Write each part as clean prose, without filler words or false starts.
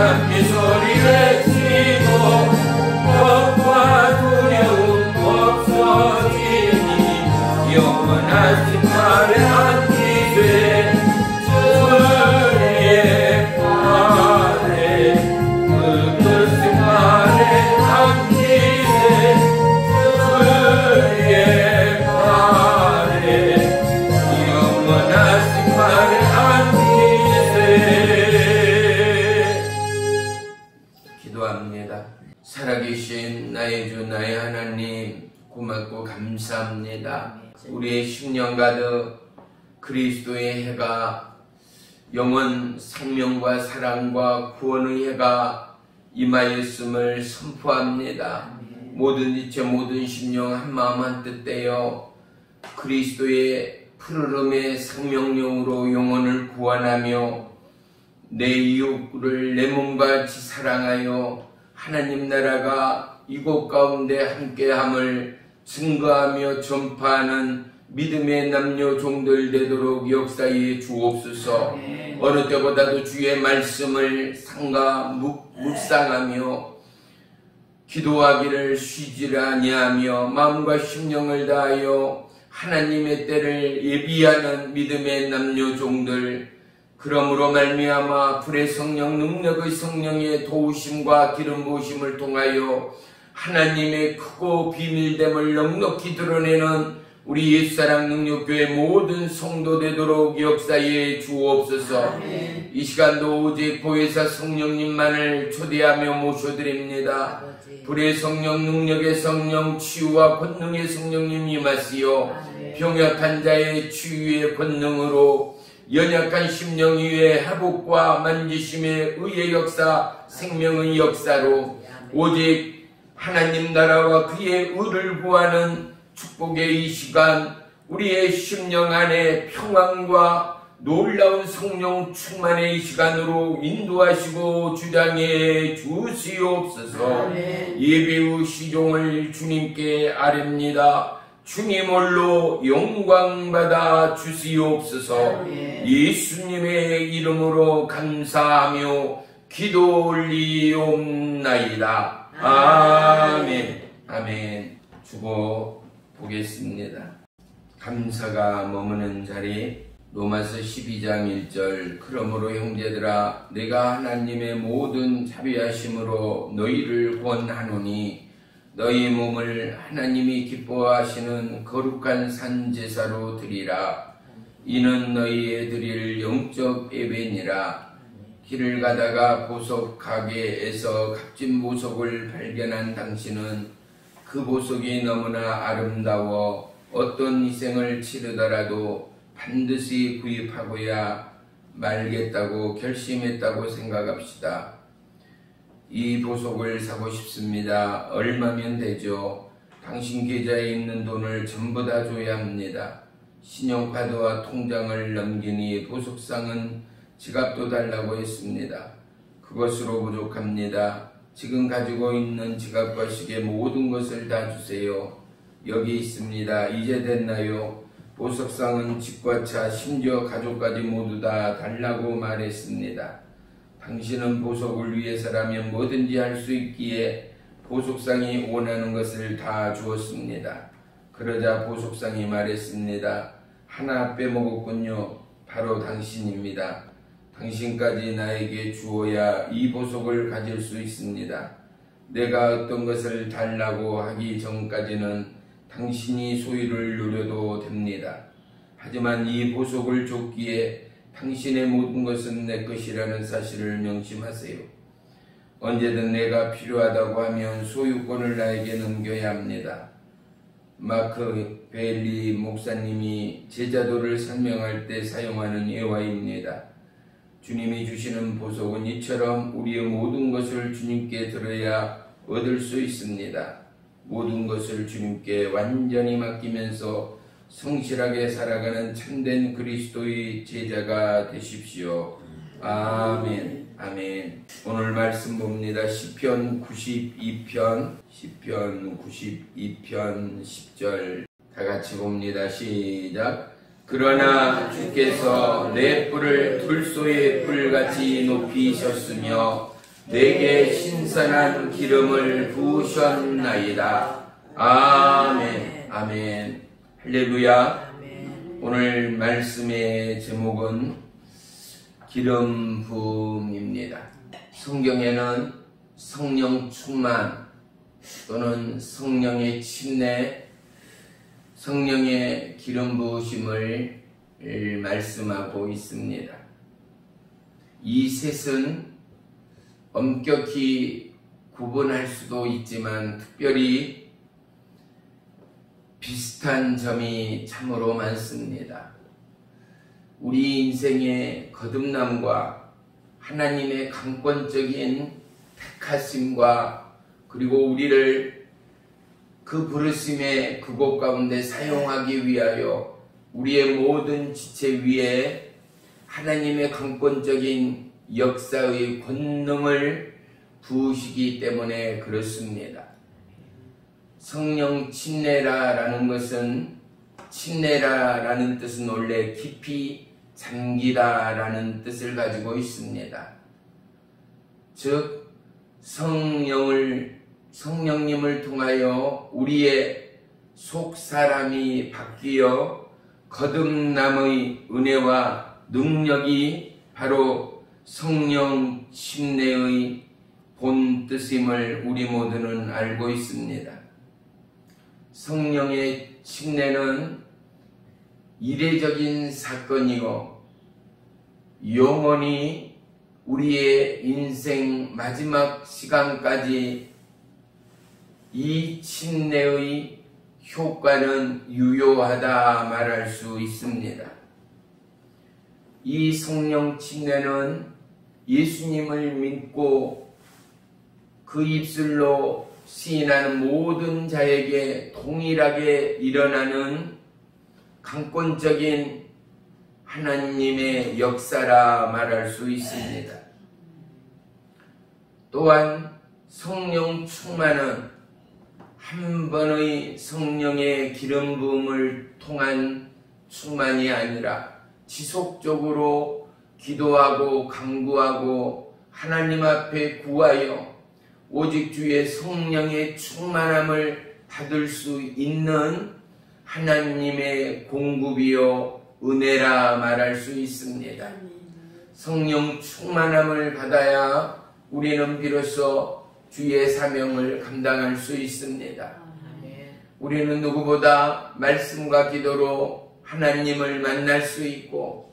함께 소리 외치고 겁과 두려움 없어지니 영원하신 말에 안기되 주의 발에 그 뜻의 말에 안기되 주의 발에 영원하신 말에 기도합니다. 살아계신 나의 주 나의 하나님 고맙고 감사합니다. 우리의 10년 가득 그리스도의 해가 영원 생명과 사랑과 구원의 해가 임하였음을 선포합니다. 모든 이체 모든 심령 한마음 한뜻 떼어 그리스도의 푸르름의 생명력으로 영혼을 구원하며 내 이웃을 내 몸과 같이 사랑하여 하나님 나라가 이곳 가운데 함께함을 증거하며 전파하는 믿음의 남녀 종들 되도록 역사에 주옵소서. 어느 때보다도 주의 말씀을 상가 묵상하며 기도하기를 쉬지 아니하며 마음과 심령을 다하여 하나님의 때를 예비하는 믿음의 남녀 종들, 그러므로 말미암아 불의 성령 능력의 성령의 도우심과 기름 부으심을 통하여 하나님의 크고 비밀됨을 넉넉히 드러내는 우리 옛사랑 능력교회 모든 성도 되도록 역사에 주옵소서. 이 시간도 오직 보혜사 성령님만을 초대하며 모셔드립니다. 불의 성령 능력의 성령 치유와 권능의 성령님 임하시어 병약한 자의 치유의 권능으로 연약한 심령 위에 회복과 만지심의 의의 역사 생명의 역사로 오직 하나님 나라와 그의 의를 구하는 축복의 이 시간 우리의 심령 안에 평안과 놀라운 성령 충만의 이 시간으로 인도하시고 주장해 주시옵소서. 예배의 시종을 주님께 아뢰옵니다. 주님 홀로 영광받아 주시옵소서. 예수님의 이름으로 감사하며 기도 올리옵나이다. 아멘. 아멘. 주고 보겠습니다. 감사가 머무는 자리 로마서 12장 1절 그러므로 형제들아 내가 하나님의 모든 자비하심으로 너희를 권하노니 너희 몸을 하나님이 기뻐하시는 거룩한 산제사로 드리라. 이는 너희의 드릴 영적 예배니라. 길을 가다가 보석 가게에서 값진 보석을 발견한 당신은 그 보석이 너무나 아름다워 어떤 희생을 치르더라도 반드시 구입하고야 말겠다고 결심했다고 생각합시다. 이 보석을 사고 싶습니다. 얼마면 되죠? 당신 계좌에 있는 돈을 전부 다 줘야 합니다. 신용카드와 통장을 넘기니 보석상은 지갑도 달라고 했습니다. 그것으로 부족합니다. 지금 가지고 있는 지갑과 시계 모든 것을 다 주세요. 여기 있습니다. 이제 됐나요? 보석상은 집과 차 심지어 가족까지 모두 다 달라고 말했습니다. 당신은 보석을 위해서라면 뭐든지 할 수 있기에 보석상이 원하는 것을 다 주었습니다. 그러자 보석상이 말했습니다. 하나 빼먹었군요. 바로 당신입니다. 당신까지 나에게 주어야 이 보석을 가질 수 있습니다. 내가 어떤 것을 달라고 하기 전까지는 당신이 소유를 누려도 됩니다. 하지만 이 보석을 줬기에 당신의 모든 것은 내 것이라는 사실을 명심하세요. 언제든 내가 필요하다고 하면 소유권을 나에게 넘겨야 합니다. 마크 베일리 목사님이 제자도를 설명할 때 사용하는 예화입니다. 주님이 주시는 보석은 이처럼 우리의 모든 것을 주님께 들어야 얻을 수 있습니다. 모든 것을 주님께 완전히 맡기면서 성실하게 살아가는 참된 그리스도의 제자가 되십시오. 아멘. 아멘. 오늘 말씀 봅니다. 시편 92편 10절 다 같이 봅니다. 시작. 그러나 주께서 내 뿔을 들소의 뿔같이 높이셨으며 내게 신선한 기름을 부으셨나이다. 아멘. 아멘. 할렐루야. 오늘 말씀의 제목은 기름 부음입니다. 성경에는 성령 충만 또는 성령의 침례, 성령의 기름 부으심을 말씀하고 있습니다. 이 셋은 엄격히 구분할 수도 있지만 특별히 비슷한 점이 참으로 많습니다. 우리 인생의 거듭남과 하나님의 강권적인 택하심과 그리고 우리를 그 부르심의 그곳 가운데 사용하기 위하여 우리의 모든 지체 위에 하나님의 강권적인 역사의 권능을 부으시기 때문에 그렇습니다. 성령 침례라는 것은, 침례라는 뜻은 원래 깊이 잠기다라는 뜻을 가지고 있습니다. 즉 성령님을 통하여 우리의 속사람이 바뀌어 거듭남의 은혜와 능력이 바로 성령 침례의 본 뜻임을 우리 모두는 알고 있습니다. 성령의 침례는 이례적인 사건이고 영원히 우리의 인생 마지막 시간까지 이 침례의 효과는 유효하다 말할 수 있습니다. 이 성령 침례는 예수님을 믿고 그 입술로 시인하는 모든 자에게 동일하게 일어나는 강권적인 하나님의 역사라 말할 수 있습니다. 또한 성령 충만은 한 번의 성령의 기름 부음을 통한 충만이 아니라 지속적으로 기도하고 간구하고 하나님 앞에 구하여 오직 주의 성령의 충만함을 받을 수 있는 하나님의 공급이요 은혜라 말할 수 있습니다. 성령 충만함을 받아야 우리는 비로소 주의 사명을 감당할 수 있습니다. 우리는 누구보다 말씀과 기도로 하나님을 만날 수 있고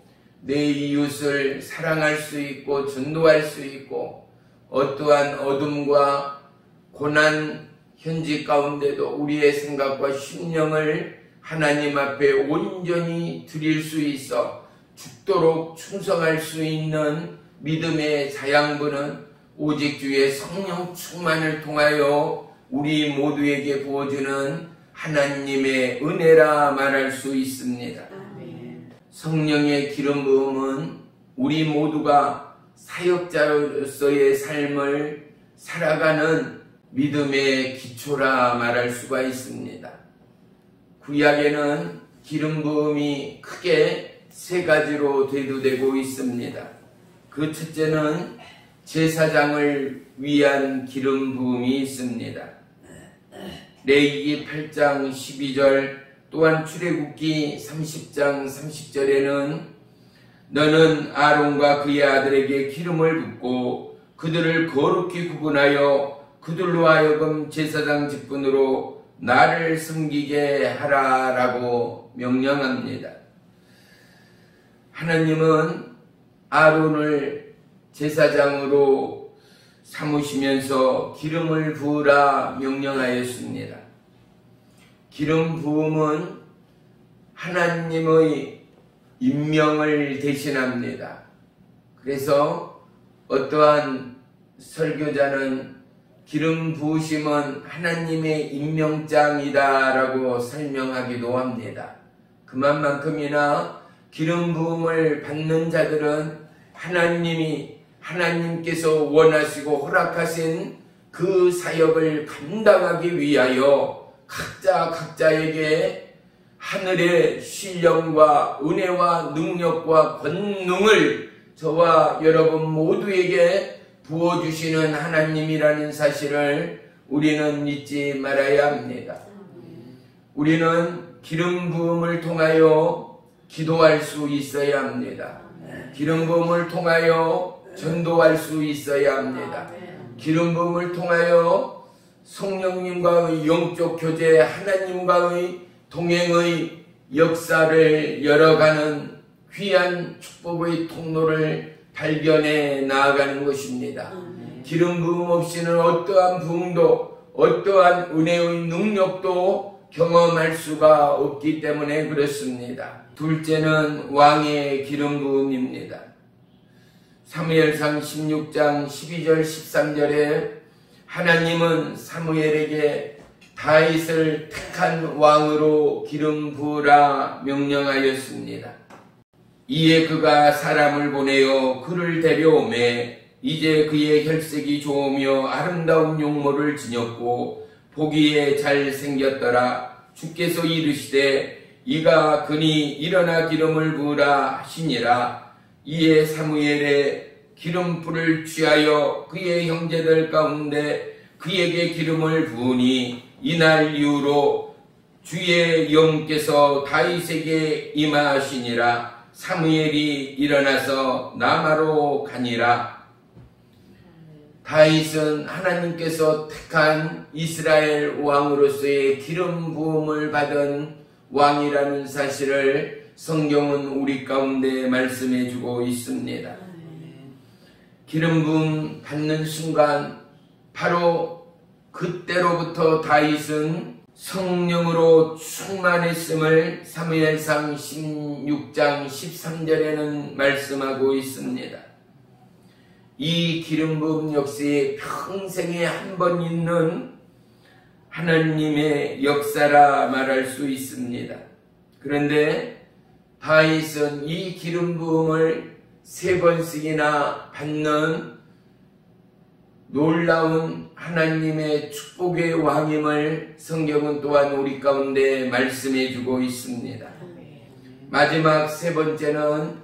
내 이웃을 사랑할 수 있고 전도할 수 있고 어떠한 어둠과 고난 현지 가운데도 우리의 생각과 심령을 하나님 앞에 온전히 드릴 수 있어 죽도록 충성할 수 있는 믿음의 자양분은 오직 주의 성령 충만을 통하여 우리 모두에게 부어주는 하나님의 은혜라 말할 수 있습니다. 성령의 기름 부음은 우리 모두가 사역자로서의 삶을 살아가는 믿음의 기초라 말할 수가 있습니다. 구약에는 기름 부음이 크게 세 가지로 대두되고 있습니다. 그 첫째는 제사장을 위한 기름 부음이 있습니다. 레위기 8장 12절 또한 출애굽기 30장 30절에는 너는 아론과 그의 아들에게 기름을 붓고 그들을 거룩히 구분하여 그들로 하여금 제사장 직분으로 나를 섬기게 하라라고 명령합니다. 하나님은 아론을 제사장으로 삼으시면서 기름을 부으라 명령하였습니다. 기름 부음은 하나님의 임명을 대신합니다. 그래서 어떠한 설교자는 기름 부으심은 하나님의 임명장이다라고 설명하기도 합니다. 그만큼이나 기름 부음을 받는 자들은 하나님께서 원하시고 허락하신 그 사역을 감당하기 위하여 각자에게 하늘의 신령과 은혜와 능력과 권능을 저와 여러분 모두에게 부어주시는 하나님이라는 사실을 우리는 잊지 말아야 합니다. 우리는 기름 부음을 통하여 기도할 수 있어야 합니다. 기름 부음을 통하여 전도할 수 있어야 합니다. 기름 부음을 통하여 성령님과의 영적 교제, 하나님과의 동행의 역사를 열어가는 귀한 축복의 통로를 발견해 나아가는 것입니다. 기름 부음 없이는 어떠한 부흥도, 어떠한 은혜의 능력도 경험할 수가 없기 때문에 그렇습니다. 둘째는 왕의 기름 부음입니다. 사무엘상 16장 12절 13절에 하나님은 사무엘에게 다윗을 택한 왕으로 기름 부으라 명령하였습니다. 이에 그가 사람을 보내어 그를 데려오매 이제 그의 혈색이 좋으며 아름다운 용모를 지녔고 보기에 잘생겼더라. 주께서 이르시되 이가 그니 일어나 기름을 부으라 하시니라. 이에 사무엘의 기름불을 취하여 그의 형제들 가운데 그에게 기름을 부으니 이날 이후로 주의 영께서 다윗에게 임하시니라. 사무엘이 일어나서 라마로 가니라. 다윗은 하나님께서 택한 이스라엘 왕으로서의 기름 부음을 받은 왕이라는 사실을 성경은 우리 가운데 말씀해 주고 있습니다. 기름 부음 받는 순간 바로 그때로부터 다윗은 성령으로 충만했음을 사무엘상 16장 13절에는 말씀하고 있습니다. 이 기름 부음 역시 평생에 한 번 있는 하나님의 역사라 말할 수 있습니다. 그런데 다윗은 이 기름 부음을 3번씩이나 받는 놀라운 하나님의 축복의 왕임을 성경은 또한 우리 가운데 말씀해 주고 있습니다. 마지막 3번째는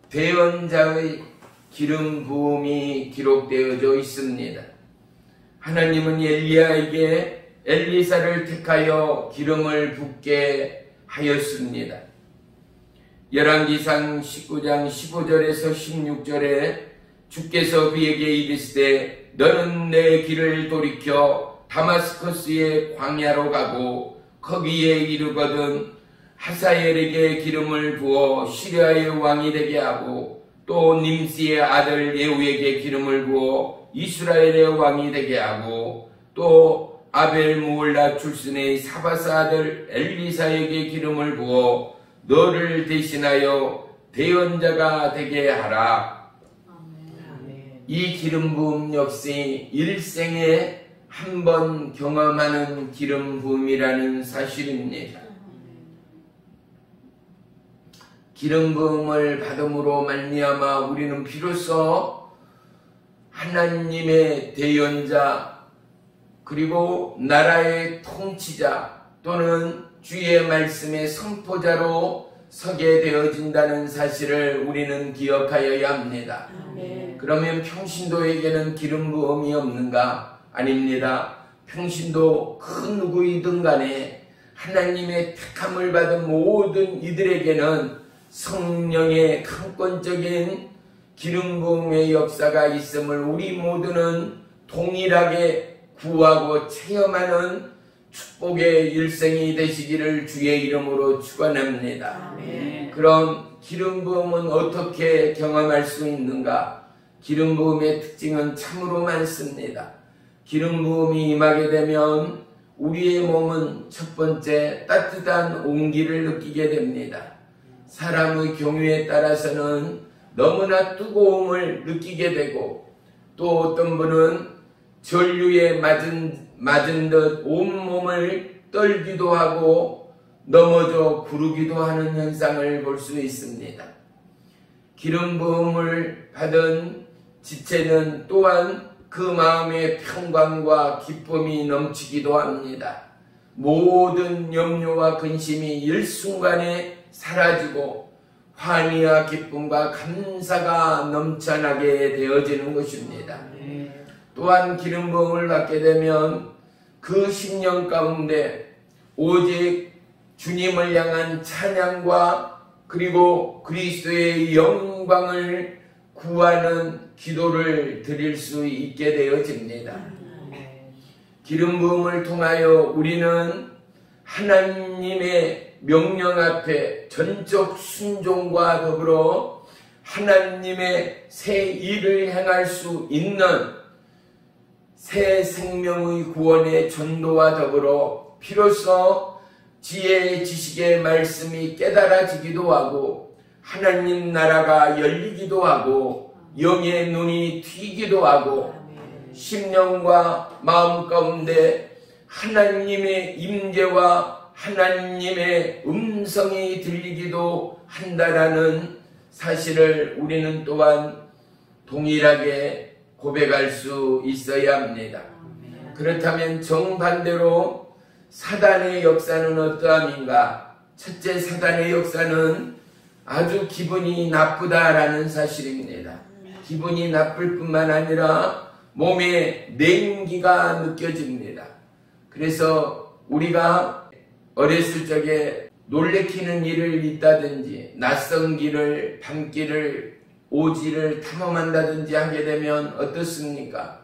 대언자의 기름 부음이 기록되어져 있습니다. 하나님은 엘리야에게 엘리사를 택하여 기름을 붓게 하였습니다. 열왕기상 19장 15절에서 16절에 주께서 그에게 이르시되 너는 내 길을 돌이켜 다마스커스의 광야로 가고 거기에 이르거든 하사엘에게 기름을 부어 시리아의 왕이 되게 하고 또 님시의 아들 예후에게 기름을 부어 이스라엘의 왕이 되게 하고 또 아벨무올라 출신의 사바사 아들 엘리사에게 기름을 부어 너를 대신하여 대언자가 되게 하라. 이 기름 부음 역시 일생에 한 번 경험하는 기름 부음이라는 사실입니다. 기름 부음을 받음으로 말미암아 우리는 비로소 하나님의 대언자 그리고 나라의 통치자 또는 주의 말씀의 선포자로 서게 되어진다는 사실을 우리는 기억하여야 합니다. 그러면 평신도에게는 기름 부음이 없는가? 아닙니다. 평신도 그 누구이든 간에 하나님의 택함을 받은 모든 이들에게는 성령의 강권적인 기름 부음의 역사가 있음을 우리 모두는 동일하게 구하고 체험하는 축복의 일생이 되시기를 주의 이름으로 축원합니다. 그럼 기름 부음은 어떻게 경험할 수 있는가? 기름 부음의 특징은 참으로 많습니다. 기름 부음이 임하게 되면 우리의 몸은 첫 번째 따뜻한 온기를 느끼게 됩니다. 사람의 경우에 따라서는 너무나 뜨거움을 느끼게 되고 또 어떤 분은 전류에 맞은 듯 온몸을 떨기도 하고 넘어져 구르기도 하는 현상을 볼 수 있습니다. 기름 부음을 받은 지체는 또한 그 마음의 평강과 기쁨이 넘치기도 합니다. 모든 염려와 근심이 일순간에 사라지고 환희와 기쁨과 감사가 넘쳐나게 되어지는 것입니다. 또한 기름 부음을 받게 되면 그 10년 가운데 오직 주님을 향한 찬양과 그리고 그리스도의 영광을 구하는 기도를 드릴 수 있게 되어집니다. 기름 부음을 통하여 우리는 하나님의 명령 앞에 전적 순종과 더불어 하나님의 새 일을 행할 수 있는 새 생명의 구원의 전도와 더불어 비로소 지혜의 지식의 말씀이 깨달아지기도 하고 하나님 나라가 열리기도 하고 영의 눈이 트이기도 하고 심령과 마음 가운데 하나님의 임재와 하나님의 음성이 들리기도 한다라는 사실을 우리는 또한 동일하게 고백할 수 있어야 합니다. 그렇다면 정반대로 사단의 역사는 어떠함인가? 첫째, 사단의 역사는 아주 기분이 나쁘다라는 사실입니다. 기분이 나쁠 뿐만 아니라 몸에 냉기가 느껴집니다. 그래서 우리가 어렸을 적에 놀래키는 일을 있다든지 낯선 길을 밤길을 오지를 탐험한다든지 하게 되면 어떻습니까?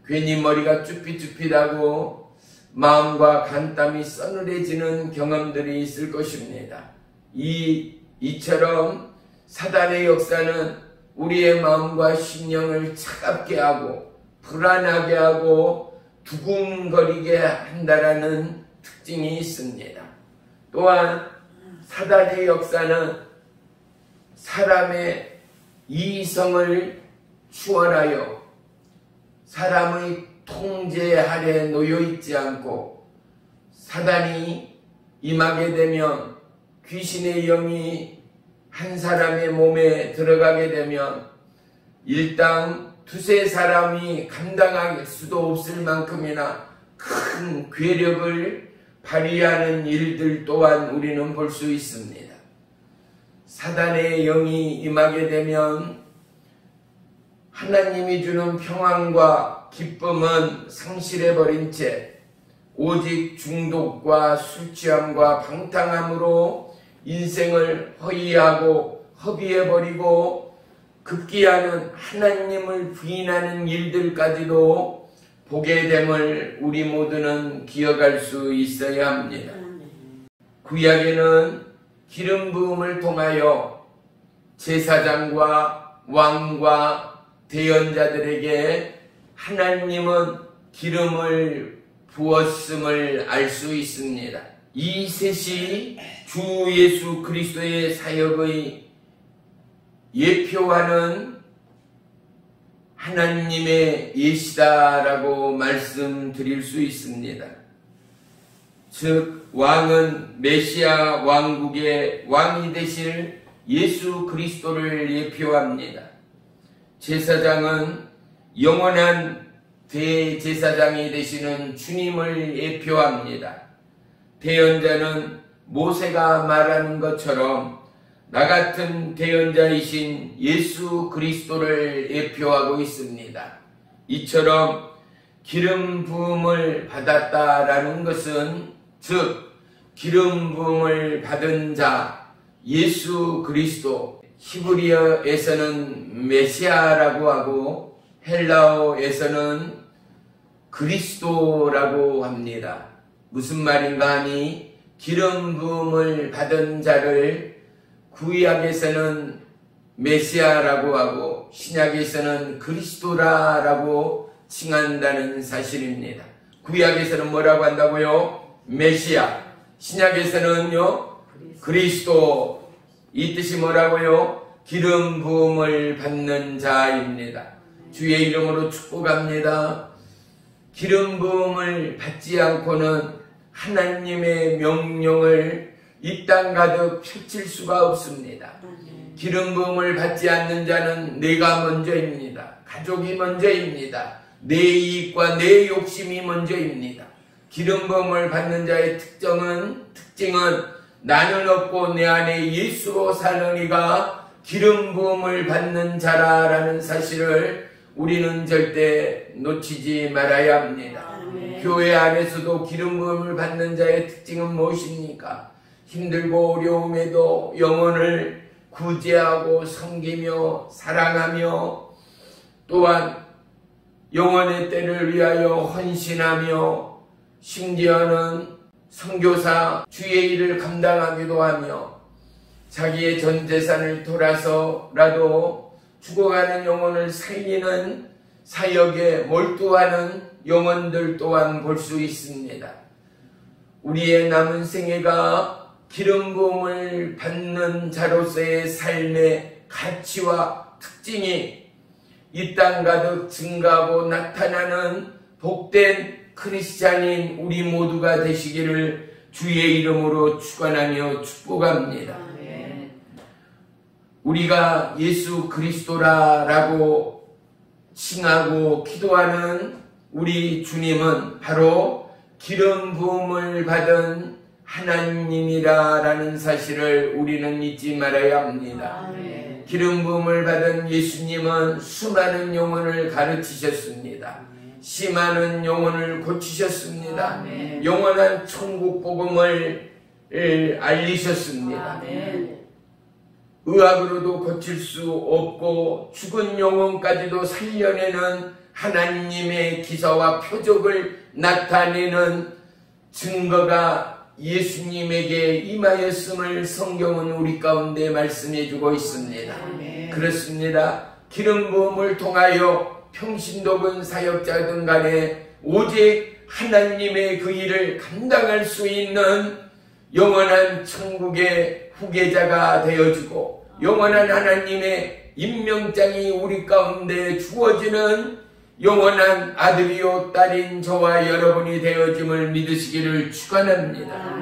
괜히 머리가 쭈삣쭈삣하고 마음과 간땀이 서늘해지는 경험들이 있을 것입니다. 이처럼 사단의 역사는 우리의 마음과 심령을 차갑게 하고 불안하게 하고 두근거리게 한다라는 특징이 있습니다. 또한 사단의 역사는 사람의 이성을 추월하여 사람의 통제 아래 놓여 있지 않고 사단이 임하게 되면 귀신의 영이 한 사람의 몸에 들어가게 되면 일당 두세 사람이 감당할 수도 없을 만큼이나 큰 괴력을 발휘하는 일들 또한 우리는 볼 수 있습니다. 사단의 영이 임하게 되면 하나님이 주는 평안과 기쁨은 상실해버린 채 오직 중독과 술취함과 방탕함으로 인생을 허위하고 허비해버리고 급기야는 하나님을 부인하는 일들까지도 보게 됨을 우리 모두는 기억할 수 있어야 합니다. 구약에는 기름 부음을 통하여 제사장과 왕과 대언자들에게 하나님은 기름을 부었음을 알 수 있습니다. 이 셋이 주 예수 그리스도의 사역의 예표하는 하나님의 예시다라고 말씀드릴 수 있습니다. 즉 왕은 메시아 왕국의 왕이 되실 예수 그리스도를 예표합니다. 제사장은 영원한 대제사장이 되시는 주님을 예표합니다. 대언자는 모세가 말하는 것처럼 나 같은 대언자이신 예수 그리스도를 예표하고 있습니다. 이처럼 기름 부음을 받았다라는 것은 즉 기름 부음을 받은 자 예수 그리스도, 히브리어에서는 메시아라고 하고 헬라어에서는 그리스도라고 합니다. 무슨 말인가 하니 기름 부음을 받은 자를 구약에서는 메시아라고 하고 신약에서는 그리스도라고 칭한다는 사실입니다. 구약에서는 뭐라고 한다고요? 메시아. 신약에서는요 그리스도. 이 뜻이 뭐라고요? 기름 부음을 받는 자입니다. 주의 이름으로 축복합니다. 기름 부음을 받지 않고는 하나님의 명령을 이 땅 가득 펼칠 수가 없습니다. 기름 부음을 받지 않는 자는 내가 먼저입니다. 가족이 먼저입니다. 내 이익과 내 욕심이 먼저입니다. 기름 부음을 받는 자의 특징은 나는 없고 내 안에 예수로 사는 이가 기름 부음을 받는 자라라는 사실을 우리는 절대 놓치지 말아야 합니다. 교회 안에서도 기름 부음을 받는 자의 특징은 무엇입니까? 힘들고 어려움에도 영혼을 구제하고 섬기며 사랑하며 또한 영혼의 때를 위하여 헌신하며 심지어는 선교사 주의 일을 감당하기도 하며 자기의 전 재산을 돌아서라도 죽어가는 영혼을 살리는 사역에 몰두하는 영혼들 또한 볼 수 있습니다. 우리의 남은 생애가 기름 부음을 받는 자로서의 삶의 가치와 특징이 이 땅 가득 증가하고 나타나는 복된 크리스찬인 우리 모두가 되시기를 주의 이름으로 축원하며 축복합니다. 우리가 예수 그리스도라고 칭하고 기도하는 우리 주님은 바로 기름 부음을 받은 하나님이라는 사실을 우리는 잊지 말아야 합니다. 기름 부음을 받은 예수님은 수많은 영혼을 가르치셨습니다. 심하는 영혼을 고치셨습니다. 영원한 천국 복음을 알리셨습니다. 의학으로도 고칠 수 없고 죽은 영혼까지도 살려내는 하나님의 기사와 표적을 나타내는 증거가 예수님에게 임하였음을 성경은 우리 가운데 말씀해주고 있습니다. 그렇습니다. 기름 부음을 통하여 평신도군 사역자든 간에 오직 하나님의 그 일을 감당할 수 있는 영원한 천국의 후계자가 되어지고 영원한 하나님의 임명장이 우리 가운데 주어지는 영원한 아들이요 딸인 저와 여러분이 되어짐을 믿으시기를 축원합니다.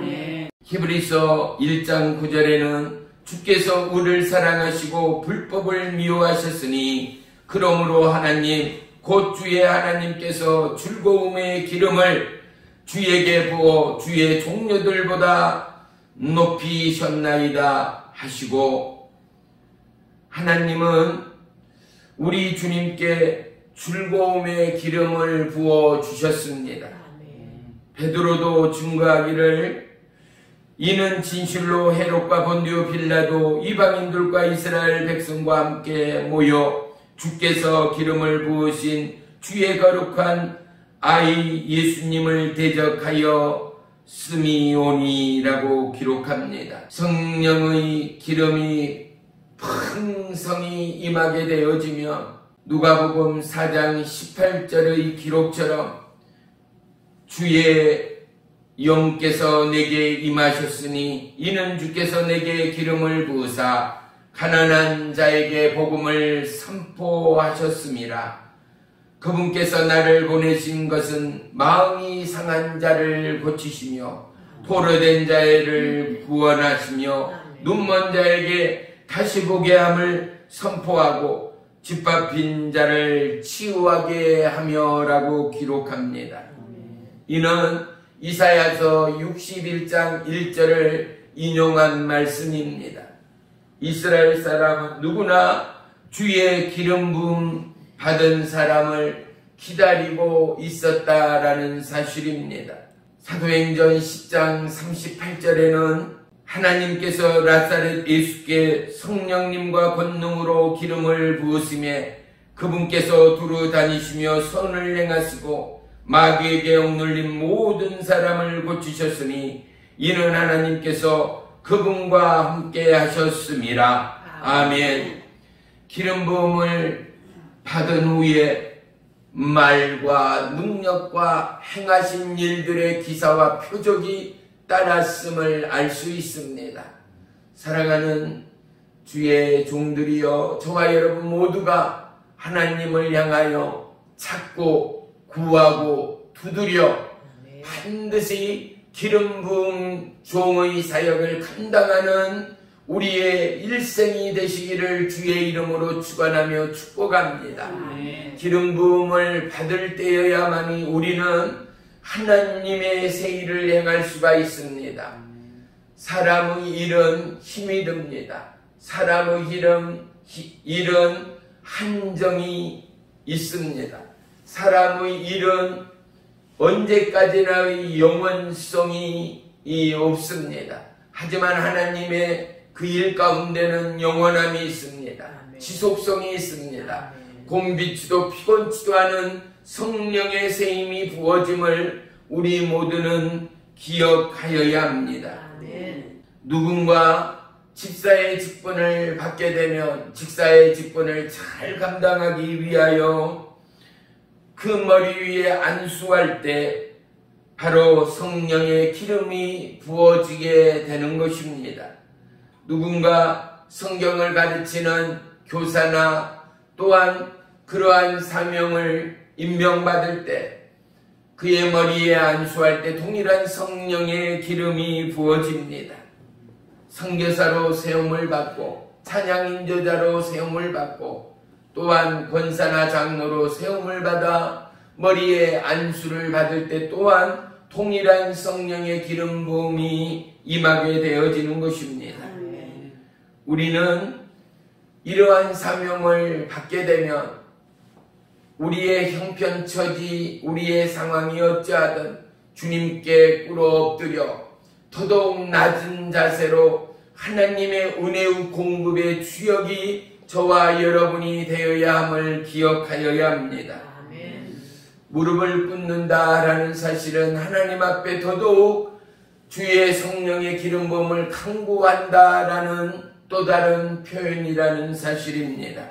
히브리서 1장 9절에는 주께서 우리를 사랑하시고 불법을 미워하셨으니 그러므로 하나님 곧 주의 하나님께서 즐거움의 기름을 주에게 부어 주의 종료들보다 높이셨나이다 하시고, 하나님은 우리 주님께 즐거움의 기름을 부어 주셨습니다. 베드로도 증거하기를 이는 진실로 헤롯과 본디오 빌라도 이방인들과 이스라엘 백성과 함께 모여 주께서 기름을 부으신 주의 거룩한 아이 예수님을 대적하여 스미오니라고 기록합니다. 성령의 기름이 풍성히 임하게 되어지며 누가복음 4장 18절의 기록처럼 주의 영께서 내게 임하셨으니 이는 주께서 내게 기름을 부으사 가난한 자에게 복음을 선포하셨음이라. 그분께서 나를 보내신 것은 마음이 상한 자를 고치시며 포로된 자를 구원하시며 눈먼 자에게 다시 보게 함을 선포하고 짓밟힌 자를 치유하게 하며라고 기록합니다. 이는 이사야서 61장 1절을 인용한 말씀입니다. 이스라엘 사람은 누구나 주의 기름 부음 받은 사람을 기다리고 있었다라는 사실입니다. 사도행전 10장 38절에는 하나님께서 나사렛 예수께 성령님과 권능으로 기름을 부으시매 그분께서 두루 다니시며 선을 행하시고 마귀에게 억눌린 모든 사람을 고치셨으니 이는 하나님께서 그분과 함께 하셨음이라. 아멘. 기름 부음을 받은 후에 말과 능력과 행하신 일들의 기사와 표적이 따랐음을 알 수 있습니다. 사랑하는 주의 종들이여, 저와 여러분 모두가 하나님을 향하여 찾고 구하고 두드려 반드시 기름 부음 종의 사역을 감당하는 우리의 일생이 되시기를 주의 이름으로 축원하며 축복합니다. 기름 부음을 받을 때여야만이 우리는 하나님의 새 일을 행할 수가 있습니다. 사람의 일은 힘이 듭니다. 사람의 일은 한정이 있습니다. 사람의 일은 언제까지나 영원성이 없습니다. 하지만 하나님의 그 일 가운데는 영원함이 있습니다. 지속성이 있습니다. 곰비치도 피곤치도 않은 성령의 세임이 부어짐을 우리 모두는 기억하여야 합니다. 누군가 집사의 직분을 받게 되면 집사의 직분을 잘 감당하기 위하여 그 머리 위에 안수할 때 바로 성령의 기름이 부어지게 되는 것입니다. 누군가 성경을 가르치는 교사나 또한 그러한 사명을 임명받을 때 그의 머리에 안수할 때 동일한 성령의 기름이 부어집니다. 선교사로 세움을 받고 찬양인도자로 세움을 받고 또한 권사나 장로로 세움을 받아 머리에 안수를 받을 때 또한 동일한 성령의 기름 부음이 임하게 되어지는 것입니다. 우리는 이러한 사명을 받게 되면 우리의 형편처지 우리의 상황이 어찌하든 주님께 꿇어 엎드려 더더욱 낮은 자세로 하나님의 은혜의 공급의 주역이 저와 여러분이 되어야 함을 기억하여야 합니다. 무릎을 꿇는다라는 사실은 하나님 앞에 더더욱 주의 성령의 기름 부음을 간구한다라는 또 다른 표현이라는 사실입니다.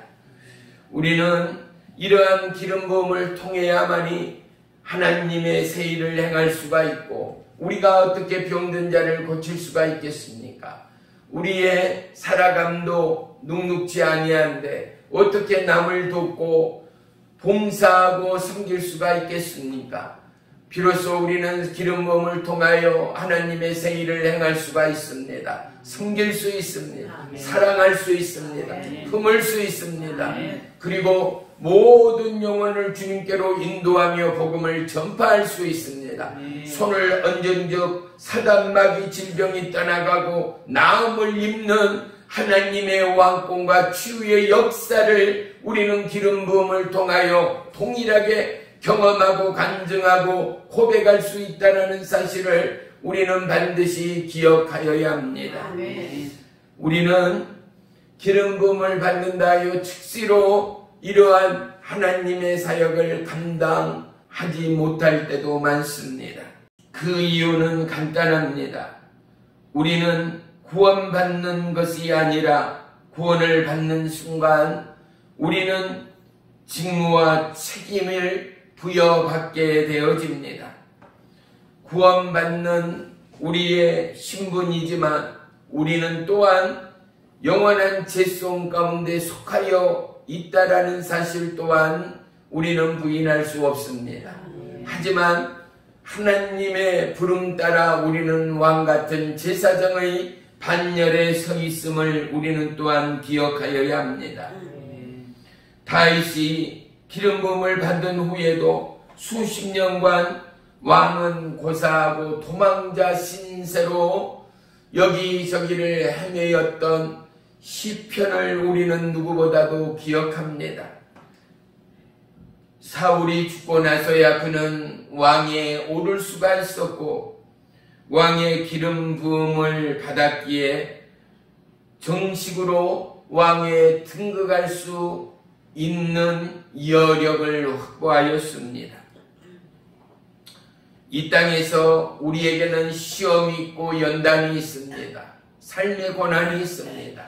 우리는 이러한 기름 부음을 통해야만이 하나님의 새 일을 행할 수가 있고 우리가 어떻게 병든 자를 고칠 수가 있겠습니까? 우리의 살아감도 눅눅지 아니한데 어떻게 남을 돕고 봉사하고 섬길 수가 있겠습니까? 비로소 우리는 기름 부음을 통하여 하나님의 새 일을 행할 수가 있습니다. 섬길 수 있습니다. 사랑할 수 있습니다. 품을 수 있습니다. 그리고 모든 영혼을 주님께로 인도하며 복음을 전파할 수 있습니다. 손을 얹은즉 사단마귀 질병이 떠나가고 나음을 입는 하나님의 왕권과 치유의 역사를 우리는 기름 부음을 통하여 동일하게 경험하고 간증하고 고백할 수 있다는 사실을 우리는 반드시 기억하여야 합니다. 우리는 기름 부음을 받는다 하여 즉시로 이러한 하나님의 사역을 감당하지 못할 때도 많습니다. 그 이유는 간단합니다. 우리는 구원받는 것이 아니라 구원을 받는 순간 우리는 직무와 책임을 부여받게 되어집니다. 구원받는 우리의 신분이지만 우리는 또한 영원한 죄송 가운데 속하여 있다라는 사실 또한 우리는 부인할 수 없습니다. 하지만 하나님의 부름 따라 우리는 왕같은 제사장의 반열에 서 있음을 우리는 또한 기억하여야 합니다. 다윗이 기름 부음을 받은 후에도 수십 년간 왕은 고사하고 도망자 신세로 여기저기를 헤매였던 시편을 우리는 누구보다도 기억합니다. 사울이 죽고 나서야 그는 왕에 오를 수가 있었고 왕의 기름 부음을 받았기에 정식으로 왕에 등극할 수 있는 여력을 확보하였습니다. 이 땅에서 우리에게는 시험이 있고 연단이 있습니다. 삶의 고난이 있습니다.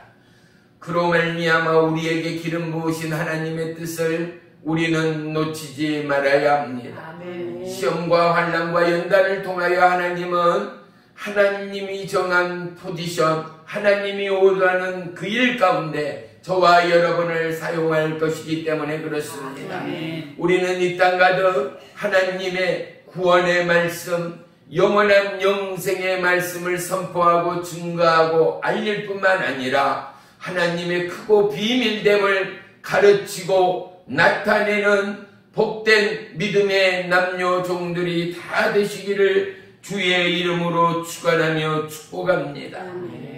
그로 말미암아 우리에게 기름 부으신 하나님의 뜻을 우리는 놓치지 말아야 합니다. 시험과 환난과 연단을 통하여 하나님은 하나님이 정한 포지션, 하나님이 오라는 그 일 가운데 저와 여러분을 사용할 것이기 때문에 그렇습니다. 우리는 이 땅 가득 하나님의 구원의 말씀, 영원한 영생의 말씀을 선포하고 증거하고 알릴 뿐만 아니라 하나님의 크고 비밀됨을 가르치고 나타내는 복된 믿음의 남녀 종들이 다 되시기를 주의 이름으로 축원하며 축복합니다.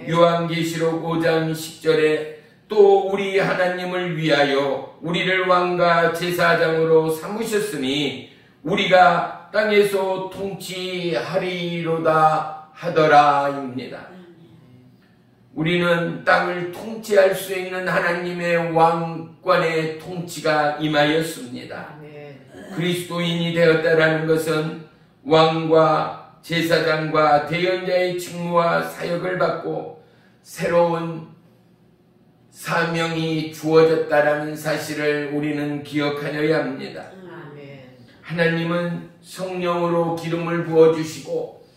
요한계시록 5장 10절에 또 우리 하나님을 위하여 우리를 왕과 제사장으로 삼으셨으니 우리가 땅에서 통치하리로다 하더라입니다. 우리는 땅을 통치할 수 있는 하나님의 왕권의 통치가 임하였습니다. 그리스도인이 되었다라는 것은 왕과 제사장과 대언자의 직무와 사역을 받고 새로운 사명이 주어졌다라는 사실을 우리는 기억하여야 합니다. 하나님은 성령으로 기름을 부어주시고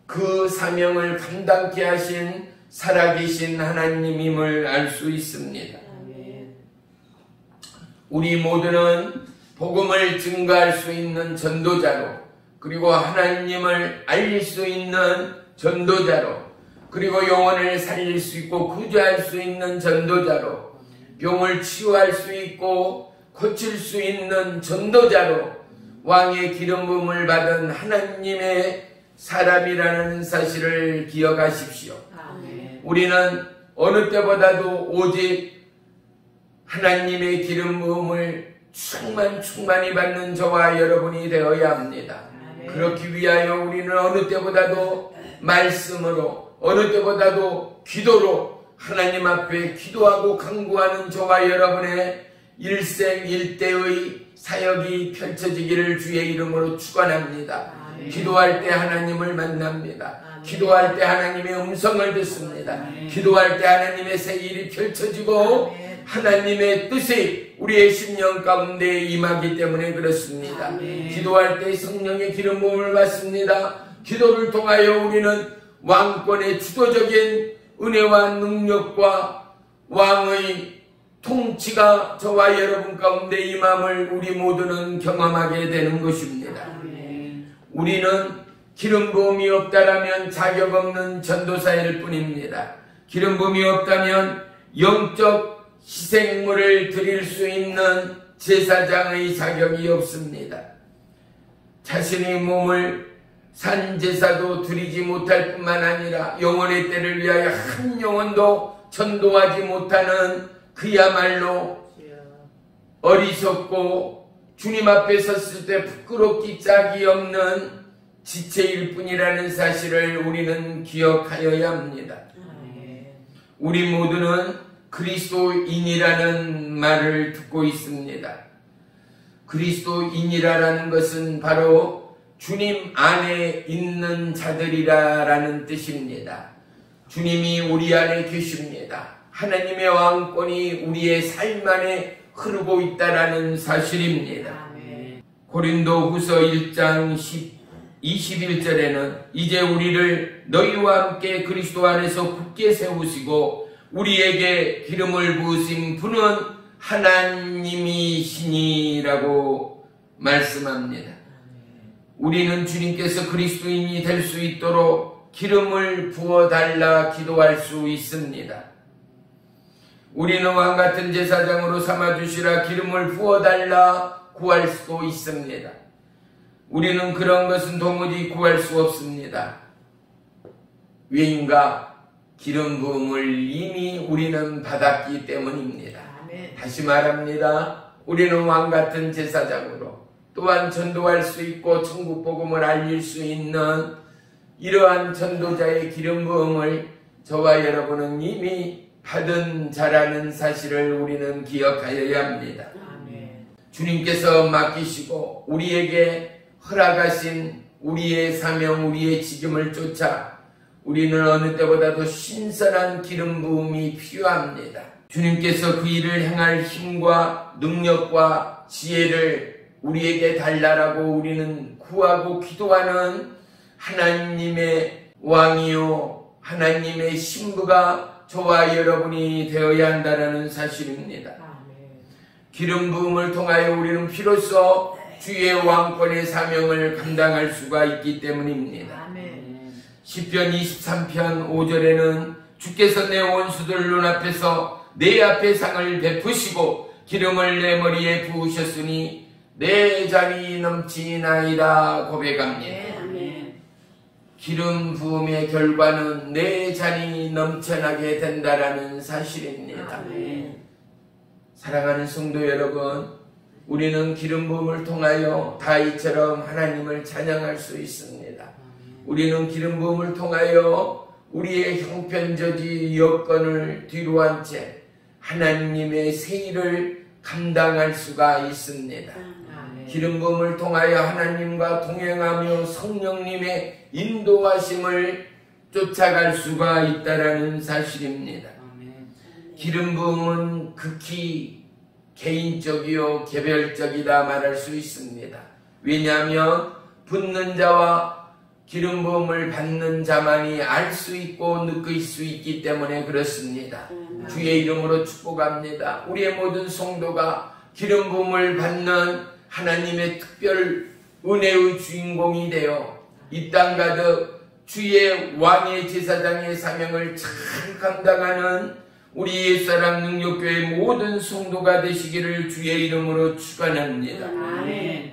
그 사명을 감당케 하신 살아계신 하나님임을 알 수 있습니다. 우리 모두는 복음을 증거할 수 있는 전도자로, 그리고 하나님을 알릴 수 있는 전도자로, 그리고 영혼을 살릴 수 있고 구조할 수 있는 전도자로, 병을 치유할 수 있고 고칠 수 있는 전도자로 왕의 기름 부음을 받은 하나님의 사람이라는 사실을 기억하십시오. 우리는 어느 때보다도 오직 하나님의 기름 부음을 충만히 받는 저와 여러분이 되어야 합니다. 그렇기 위하여 우리는 어느 때보다도 말씀으로, 어느 때보다도 기도로 하나님 앞에 기도하고 간구하는 저와 여러분의 일생일대의 사역이 펼쳐지기를 주의 이름으로 축원합니다. 기도할 때 하나님을 만납니다. 기도할 때 하나님의 음성을 듣습니다. 기도할 때 하나님의 새 일이 펼쳐지고 하나님의 뜻이 우리의 심령 가운데 임하기 때문에 그렇습니다. 기도할 때 성령의 기름 부음을 받습니다. 기도를 통하여 우리는 왕권의 주도적인 은혜와 능력과 왕의 통치가 저와 여러분 가운데 임함을 우리 모두는 경험하게 되는 것입니다. 우리는 기름 부음이 없다라면 자격 없는 전도사일 뿐입니다. 기름 부음이 없다면 영적 희생물을 드릴 수 있는 제사장의 자격이 없습니다. 자신의 몸을 산제사도 드리지 못할 뿐만 아니라 영혼의 때를 위하여 한 영혼도 전도하지 못하는 그야말로 어리석고 주님 앞에 섰을 때 부끄럽기 짝이 없는 지체일 뿐이라는 사실을 우리는 기억하여야 합니다. 우리 모두는 그리스도인이라는 말을 듣고 있습니다. 그리스도인이라는 것은 바로 주님 안에 있는 자들이라는 뜻입니다. 주님이 우리 안에 계십니다. 하나님의 왕권이 우리의 삶 안에 흐르고 있다라는 사실입니다. 고린도후서 1장 21절에는 이제 우리를 너희와 함께 그리스도 안에서 굳게 세우시고 우리에게 기름을 부으신 분은 하나님이시니라고 말씀합니다. 우리는 주님께서 그리스도인이 될 수 있도록 기름을 부어달라 기도할 수 있습니다. 우리는 왕같은 제사장으로 삼아주시라 기름을 부어달라 구할 수도 있습니다. 우리는 그런 것은 도무지 구할 수 없습니다. 왜인가? 기름 부음을 이미 우리는 받았기 때문입니다. 다시 말합니다. 우리는 왕같은 제사장으로 또한 전도할 수 있고 천국 복음을 알릴 수 있는 이러한 전도자의 기름 부음을 저와 여러분은 이미 받은 자라는 사실을 우리는 기억하여야 합니다. 주님께서 맡기시고 우리에게 허락하신 우리의 사명, 우리의 직임을 쫓아 우리는 어느 때보다도 신선한 기름 부음이 필요합니다. 주님께서 그 일을 행할 힘과 능력과 지혜를 우리에게 달라라고 우리는 구하고 기도하는 하나님의 왕이요 하나님의 신부가 저와 여러분이 되어야 한다는 사실입니다. 기름 부음을 통하여 우리는 비로소 주의 왕권의 사명을 감당할 수가 있기 때문입니다. 시편 23편 5절에는 주께서 내 원수들 눈앞에서 내 앞에 상을 베푸시고 기름을 내 머리에 부으셨으니 내 잔이 넘치나이다 고백합니다. 기름 부음의 결과는 내 잔이 넘쳐나게 된다라는 사실입니다. 사랑하는 성도 여러분, 우리는 기름 부음을 통하여 다윗처럼 하나님을 찬양할 수 있습니다. 우리는 기름 부음을 통하여 우리의 형편저지 여건을 뒤로 한 채 하나님의 세일을 감당할 수가 있습니다. 기름 부음을 통하여 하나님과 동행하며 성령님의 인도하심을 쫓아갈 수가 있다라는 사실입니다. 기름 부음은 극히 개인적이요 개별적이다 말할 수 있습니다. 왜냐하면 붓는 자와 기름 부음을 받는 자만이 알 수 있고 느낄 수 있기 때문에 그렇습니다. 주의 이름으로 축복합니다. 우리의 모든 성도가 기름 부음을 받는 하나님의 특별 은혜의 주인공이 되어 이 땅 가득 주의 왕의 제사장의 사명을 잘 감당하는 우리 옛사랑 능력교회 모든 성도가 되시기를 주의 이름으로 축원합니다. 아멘.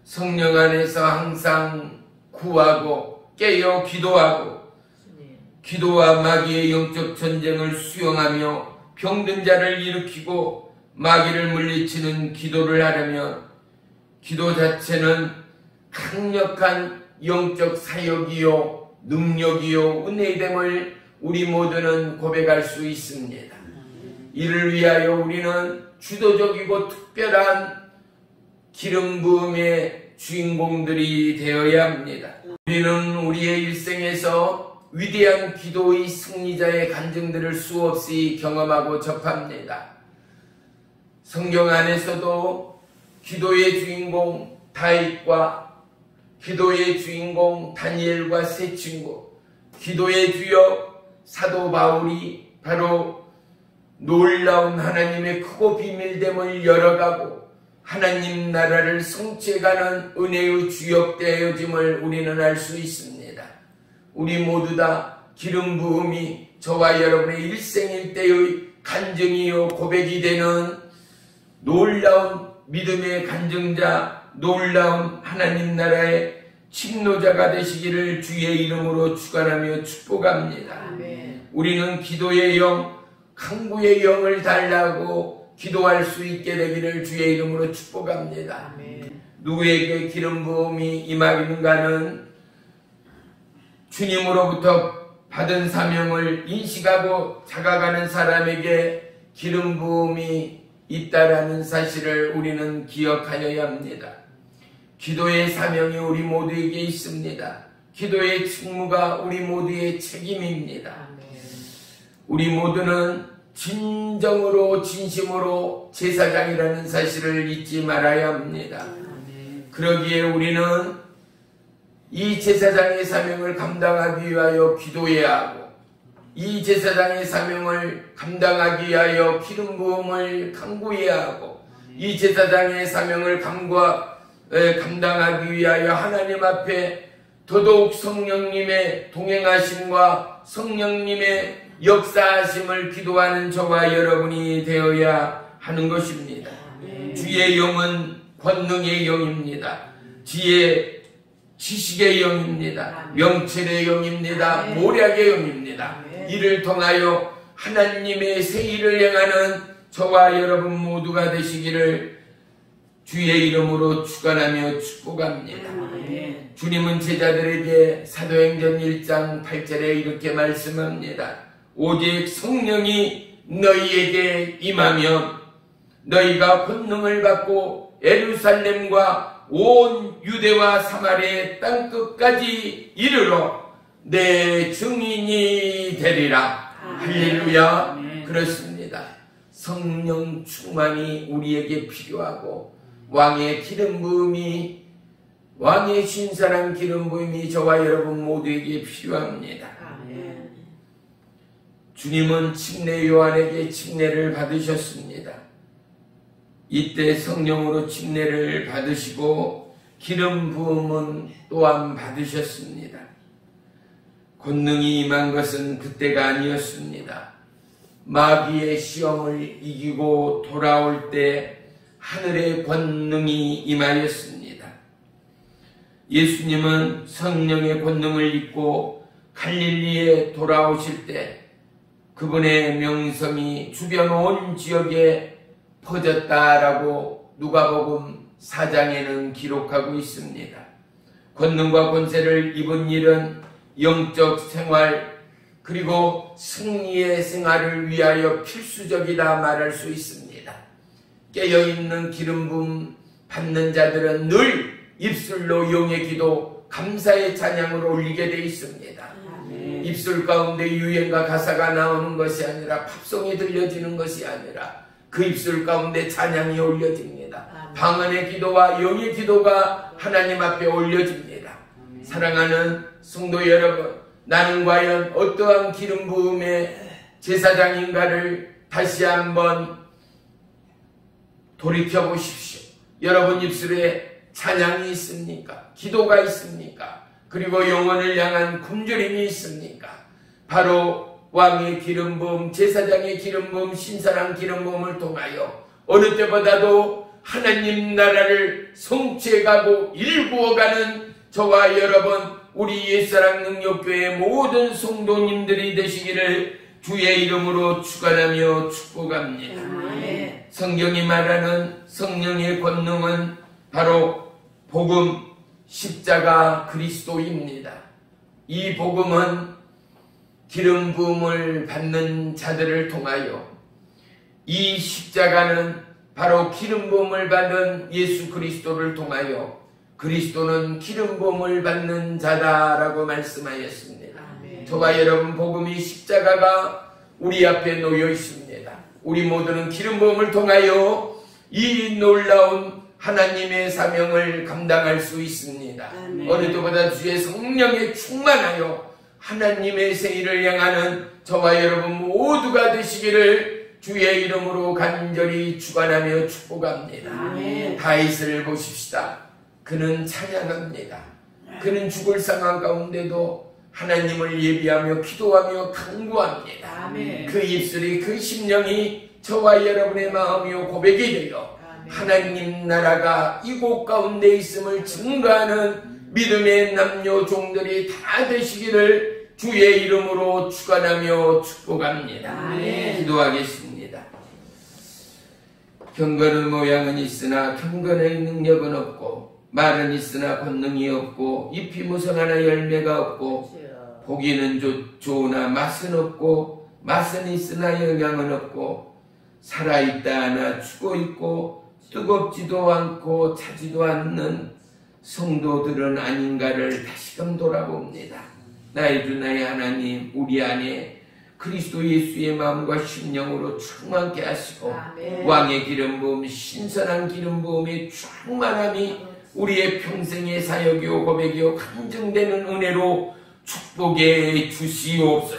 성령 안에서 항상 구하고 깨어 기도하고 기도와 마귀의 영적 전쟁을 수용하며 병든 자를 일으키고 마귀를 물리치는 기도를 하려면 기도 자체는 강력한 영적 사역이요 능력이요 은혜됨을 우리 모두는 고백할 수 있습니다. 이를 위하여 우리는 주도적이고 특별한 기름 부음의 주인공들이 되어야 합니다. 우리는 우리의 일생에서 위대한 기도의 승리자의 간증들을 수없이 경험하고 접합니다. 성경 안에서도 기도의 주인공 다윗과 기도의 주인공 다니엘과 세 친구, 기도의 주역 사도 바울이 바로 놀라운 하나님의 크고 비밀됨을 열어가고 하나님 나라를 성취해가는 은혜의 주역 되어짐을 우리는 알 수 있습니다. 우리 모두 다 기름 부음이 저와 여러분의 일생일대의 간증이요 고백이 되는 놀라운 믿음의 간증자, 놀라운 하나님 나라의 침노자가 되시기를 주의 이름으로 축원하며 축복합니다. 아멘. 우리는 기도의 영, 강구의 영을 달라고 기도할 수 있게 되기를 주의 이름으로 축복합니다. 아멘. 누구에게 기름 부음이 임하는가는 주님으로부터 받은 사명을 인식하고 자각하는 사람에게 기름 부음이 있다라는 사실을 우리는 기억하여야 합니다. 기도의 사명이 우리 모두에게 있습니다. 기도의 직무가 우리 모두의 책임입니다. 우리 모두는 진정으로 진심으로 제사장이라는 사실을 잊지 말아야 합니다. 그러기에 우리는 이 제사장의 사명을 감당하기 위하여 기도해야 하고 이 제사장의 사명을 감당하기 위하여 기름 부음을 간구해야 하고 이 제사장의 사명을 감당하기 위하여 하나님 앞에 더더욱 성령님의 동행하심과 성령님의 역사하심을 기도하는 저와 여러분이 되어야 하는 것입니다. 주의 영은 권능의 영입니다. 지식의 영입니다. 명철의 영입니다. 모략의 영입니다. 이를 통하여 하나님의 새 일을 행하는 저와 여러분 모두가 되시기를 주의 이름으로 축원하며 축복합니다. 주님은 제자들에게 사도행전 1장 8절에 이렇게 말씀합니다. 오직 성령이 너희에게 임하면 너희가 권능을 받고 예루살렘과 온 유대와 사마리아의 땅끝까지 이르러 내 증인이 되리라. 할렐루야. 그렇습니다. 성령 충만이 우리에게 필요하고 왕의 기름 부음이 왕의 신선한 기름 부음이 저와 여러분 모두에게 필요합니다. 주님은 침례 요한에게 침례를 받으셨습니다. 이때 성령으로 침례를 받으시고 기름 부음은 또한 받으셨습니다. 권능이 임한 것은 그때가 아니었습니다. 마귀의 시험을 이기고 돌아올 때 하늘의 권능이 임하였습니다. 예수님은 성령의 권능을 입고 갈릴리에 돌아오실 때 그분의 명성이 주변 온 지역에 퍼졌다라고 누가복음 4장에는 기록하고 있습니다. 권능과 권세를 입은 일은 영적 생활 그리고 승리의 생활을 위하여 필수적이다 말할 수 있습니다. 깨어있는 기름 부음 받는 자들은 늘 입술로 용의 기도 감사의 찬양을 올리게 되어 있습니다. 입술 가운데 유행과 가사가 나오는 것이 아니라 팝송이 들려지는 것이 아니라 그 입술 가운데 찬양이 올려집니다. 방언의 기도와 영의 기도가 하나님 앞에 올려집니다. 사랑하는 성도 여러분, 나는 과연 어떠한 기름 부음의 제사장인가를 다시 한번 돌이켜 보십시오. 여러분 입술에 찬양이 있습니까? 기도가 있습니까? 그리고 영혼을 향한 굶주림이 있습니까? 바로 왕의 기름 부음, 제사장의 기름 부음, 신선한 기름 부음을 통하여 어느 때보다도 하나님 나라를 성취해가고 일구어가는 저와 여러분, 우리 옛사랑 능력교회 모든 성도님들이 되시기를 주의 이름으로 축원하며 축복합니다. 성경이 말하는 성령의 권능은 바로 복음, 십자가, 그리스도입니다. 이 복음은 기름 부음을 받는 자들을 통하여, 이 십자가는 바로 기름 부음을 받은 예수 그리스도를 통하여 그리스도는 기름 부음을 받는 자다라고 말씀하였습니다. 저와 여러분, 복음이 십자가가 우리 앞에 놓여 있습니다. 우리 모두는 기름 부음을 통하여 이 놀라운 하나님의 사명을 감당할 수 있습니다. 어느 때보다 주의 성령에 충만하여 하나님의 생일을 향하는 저와 여러분 모두가 되시기를 주의 이름으로 간절히 축원하며 축복합니다. 다윗을 보십시다. 그는 찬양합니다. 그는 죽을 상황 가운데도 하나님을 예비하며 기도하며 간구합니다. 그 입술이, 그 심령이 저와 여러분의 마음이요 고백이 되어 하나님 나라가 이곳 가운데 있음을 증거하는 믿음의 남녀 종들이 다 되시기를 주의 이름으로 축원하며 축복합니다. 기도하겠습니다. 경건의 모양은 있으나 경건의 능력은 없고, 말은 있으나 권능이 없고, 잎이 무성하나 열매가 없고, 보기는 좋으나 맛은 없고, 맛은 있으나 영양은 없고, 살아있다 하나 죽어있고 뜨겁지도 않고 차지도 않는 성도들은 아닌가를 다시금 돌아봅니다. 나의 주 나의 하나님, 우리 안에 그리스도 예수의 마음과 심령으로 충만케 하시고 왕의 기름 부음, 신선한 기름 부음의 충만함이 우리의 평생의 사역이요 고백이요 간증되는 은혜로 축복해 주시옵소서.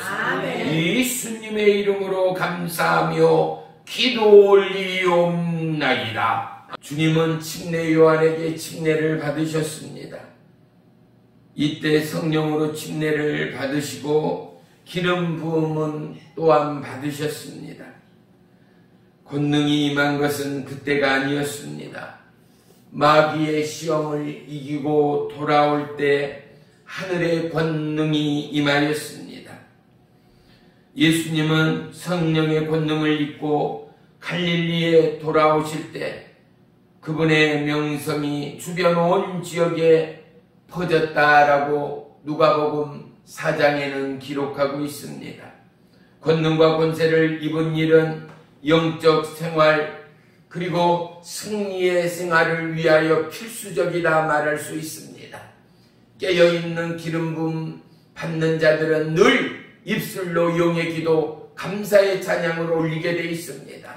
예수님의 이름으로 감사하며 기도 올리옵나이다. 주님은 침례 요한에게 침례를 받으셨습니다. 이때 성령으로 침례를 받으시고 기름 부음은 또한 받으셨습니다. 권능이 임한 것은 그때가 아니었습니다. 마귀의 시험을 이기고 돌아올 때 하늘의 권능이 임하였습니다. 예수님은 성령의 권능을 입고 갈릴리에 돌아오실 때 그분의 명성이 주변 온 지역에 퍼졌다라고 누가복음 4장에는 기록하고 있습니다. 권능과 권세를 입은 일은 영적 생활 그리고 승리의 생활을 위하여 필수적이다 말할 수 있습니다. 깨어있는 기름 부음 받는 자들은 늘 입술로 용의 기도 감사의 찬양을 올리게 되어 있습니다.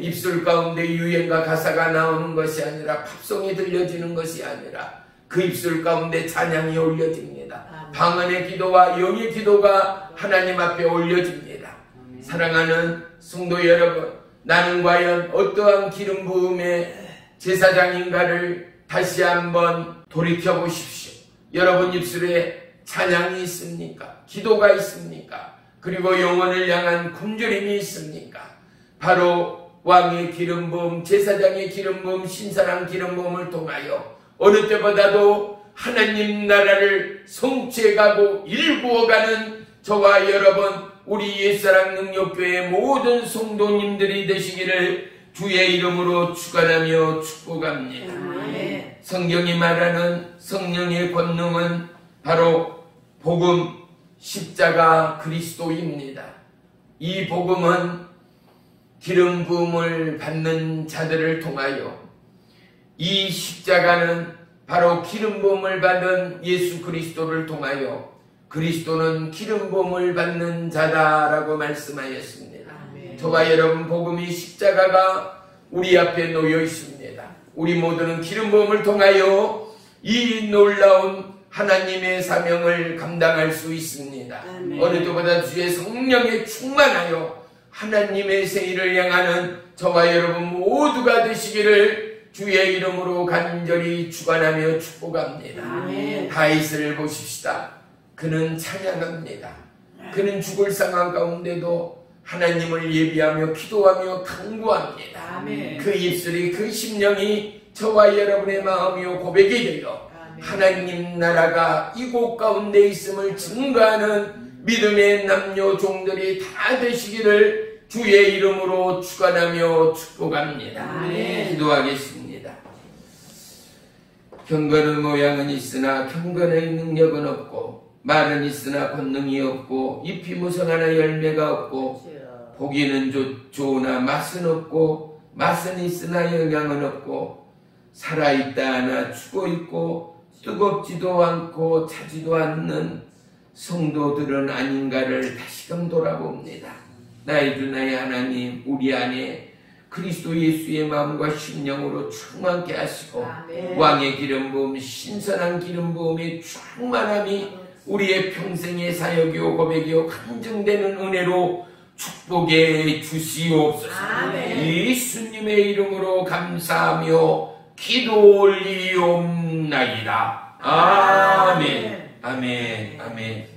입술 가운데 유행과 가사가 나오는 것이 아니라 팝송이 들려지는 것이 아니라 그 입술 가운데 찬양이 올려집니다. 방언의 기도와 영의 기도가 하나님 앞에 올려집니다. 사랑하는 성도 여러분, 나는 과연 어떠한 기름 부음의 제사장인가를 다시 한번 돌이켜 보십시오. 여러분 입술에 찬양이 있습니까? 기도가 있습니까? 그리고 영혼을 향한 굶주림이 있습니까? 바로 왕의 기름 부음, 제사장의 기름 부음, 신선한 기름 부음을 통하여 어느 때보다도 하나님 나라를 성취해가고 일구어가는 저와 여러분, 우리 옛사랑 능력교회 모든 성도님들이 되시기를 주의 이름으로 축원하며 축복합니다. 아멘. 성경이 말하는 성령의 권능은 바로 복음, 십자가, 그리스도입니다. 이 복음은 기름 부음을 받는 자들을 통하여, 이 십자가는 바로 기름 부음을 받은 예수 그리스도를 통하여, 그리스도는 기름 부음을 받는 자다라고 말씀하였습니다. 아멘. 저와 여러분, 복음이 십자가가 우리 앞에 놓여 있습니다. 우리 모두는 기름 부음을 통하여 이 놀라운 하나님의 사명을 감당할 수 있습니다. 아멘. 어느 때보다 주의 성령에 충만하여 하나님의 세일을 향하는 저와 여러분 모두가 되시기를 주의 이름으로 간절히 축원하며 축복합니다. 아멘. 다윗을 보십시다. 그는 찬양합니다. 그는 죽을 상황 가운데도 하나님을 예비하며 기도하며 간구합니다. 아멘. 그 입술이, 그 심령이 저와 여러분의 마음이요 고백이 되어 아멘. 하나님 나라가 이곳 가운데 있음을 증거하는 믿음의 남녀 종들이 다 되시기를 주의 이름으로 축원하며 축복합니다. 아멘. 기도하겠습니다. 경건의 모양은 있으나 경건의 능력은 없고, 말은 있으나 권능이 없고, 잎이 무성하나 열매가 없고, 보기는 좋으나 맛은 없고, 맛은 있으나 영양은 없고, 살아있다 하나 죽어있고 뜨겁지도 않고 차지도 않는 성도들은 아닌가를 다시금 돌아봅니다. 나의 주 나의 하나님, 우리 안에 그리스도 예수의 마음과 심령으로 충만케 하시고, 아멘. 왕의 기름 부음, 신선한 기름 부음의 충만함이 우리의 평생의 사역이요 고백이요 간증되는 은혜로 축복해 주시옵소서. 아멘. 예수님의 이름으로 감사하며 기도 올리옵나이다. 아멘. 아멘. 아멘.